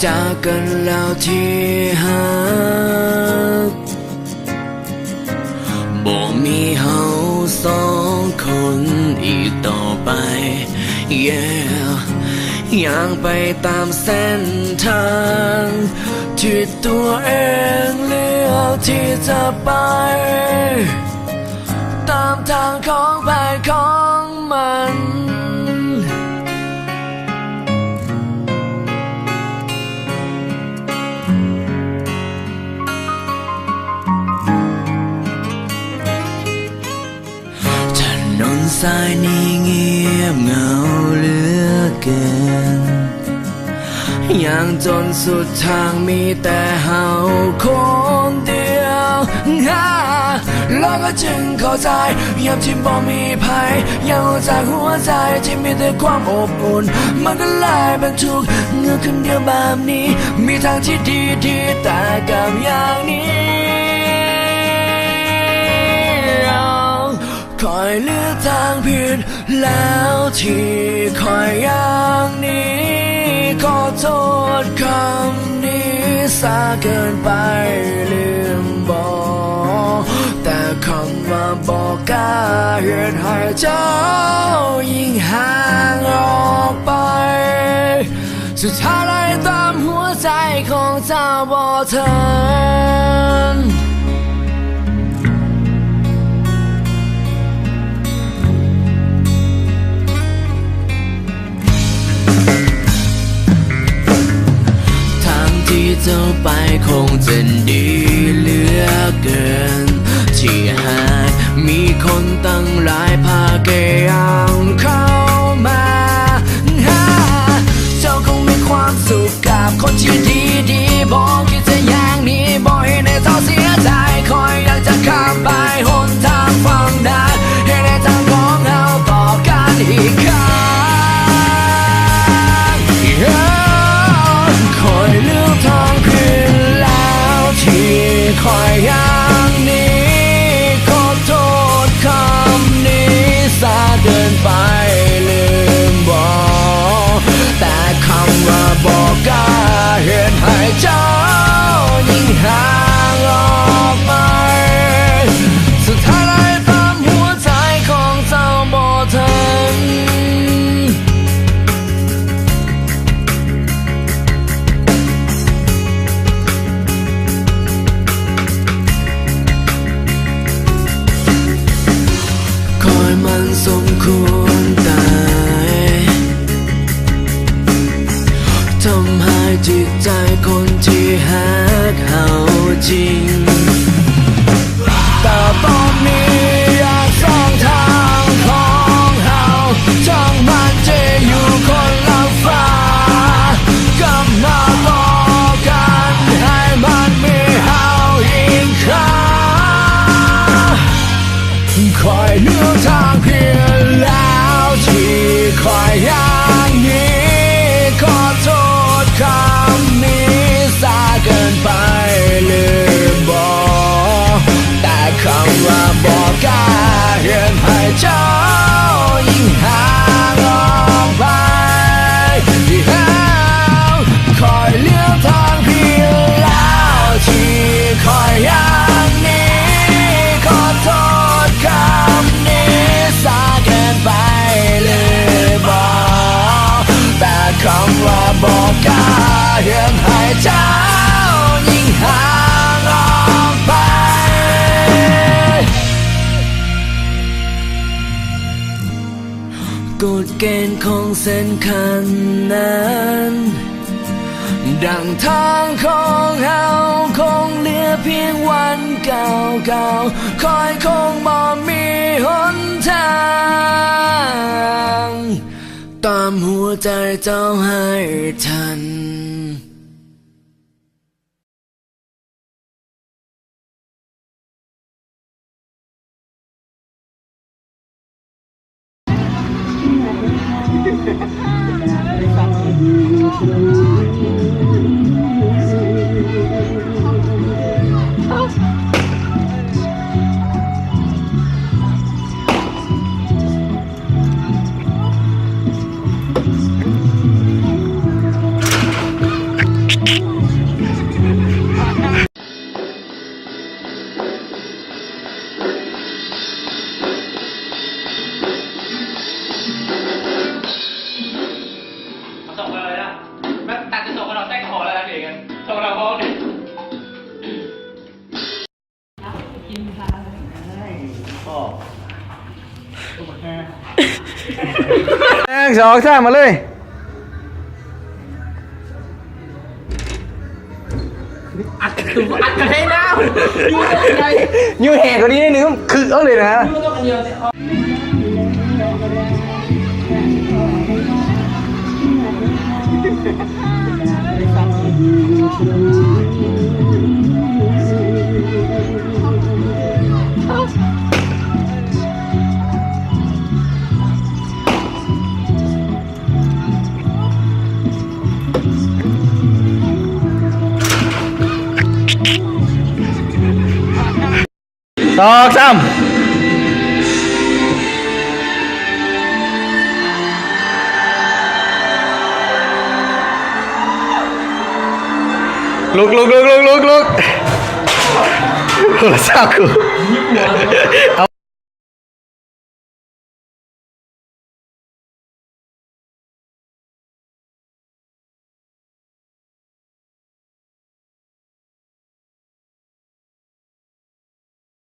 จากกันแล้วที่หักบ่มีเฮาสองคนอีกต่อไป อยากไปตามเส้นทางที่ตัวเองเลือกที่จะไปตามทางของไปของมันถนนสายนี้เงียบเหงาเหลือเกินอย่างจนสุดทางมีแต่เฮาคนเดียวแล้วก็จึงเข้าใจยามที่บ่มีภัยยังจากหัวใจที่มีแต่ความอบอุ่นมันก็ลายเป็นทุกข์เงือกคนเดียวแบบนี้มีทางที่ดีแต่กับอย่างนี้คอยเลือกทางผิดแล้วที่คอยอย่างนี้ขอโทษคำนี้ซาเกินไปลืมบอกแต่คำว่าบอกกล้าเหตุให้เจ้ายิ่งห่างออกไปสุดท้ายได้ตามหัวใจของเจ้าบ่ทันที่เจ้าไปคงจะดีเหลือเกินที่หากมีคนตั้งหลายพาแกยังเข้ามาเจ้าคงมีความสุขกับคนที่ดีบอกคิดจะอย่างนี้บอกให้ในเจ้าเสียใจคอยอยากจะข้ามไปหนทางฝั่งนั้นให้ในทางของเราต่อกันอีกครั้งคอยเลือกทางผิดแล้วที่คอยอย่างนี้ขอโทษคำนี้ซาเกินไปลืมบอกแต่คำว่าบอกกล้าเหตุให้เจ้ายิ่งห่างออกไปสุดท้ายได้ตามหัวใจของเจ้าบ่ทันมันสมควรตายทำให้จิตใจคนที่หักเขาจริงแต่ตอนนี้อยากสองทางของเขาช่างมันจะอยู่คนละฟ้ากำลังบอกกันให้มันมีเขาอีกครั้งคอยเลือกทางเพียงแล้วที่คอยอย่างนี้ขอโทษคำนี้ซาเกินไปลืมบอกแต่คำว่าบอกกล้าเหตุให้เจ้ายิ่งห่างออกไปคอยเลือกทางเพียงแล้วที่คอยอย่างนี้ขอโทษคำนี้ซาเกินไปลืมบอกแต่คำว่าบอกกล้าเหตุให้เจ้ายิ่งห่างออกไปกฎเกณฑ์ของเส้นคันนั้นดังทางของเฮาคงเหลือเพียงวันเก่าคอยคงบ่มีหนทางตามหัวใจเจ้าให้ทัน 2 3มาเลย อัดกันให้น้าวอยู่ตรงไหน อยู่แห่กว่านี้นิดนึงคือเอาเลยนะ อยู่ตรงอันเดียวเนี่ย 2 3ลุกโทรศัพท์กูเอา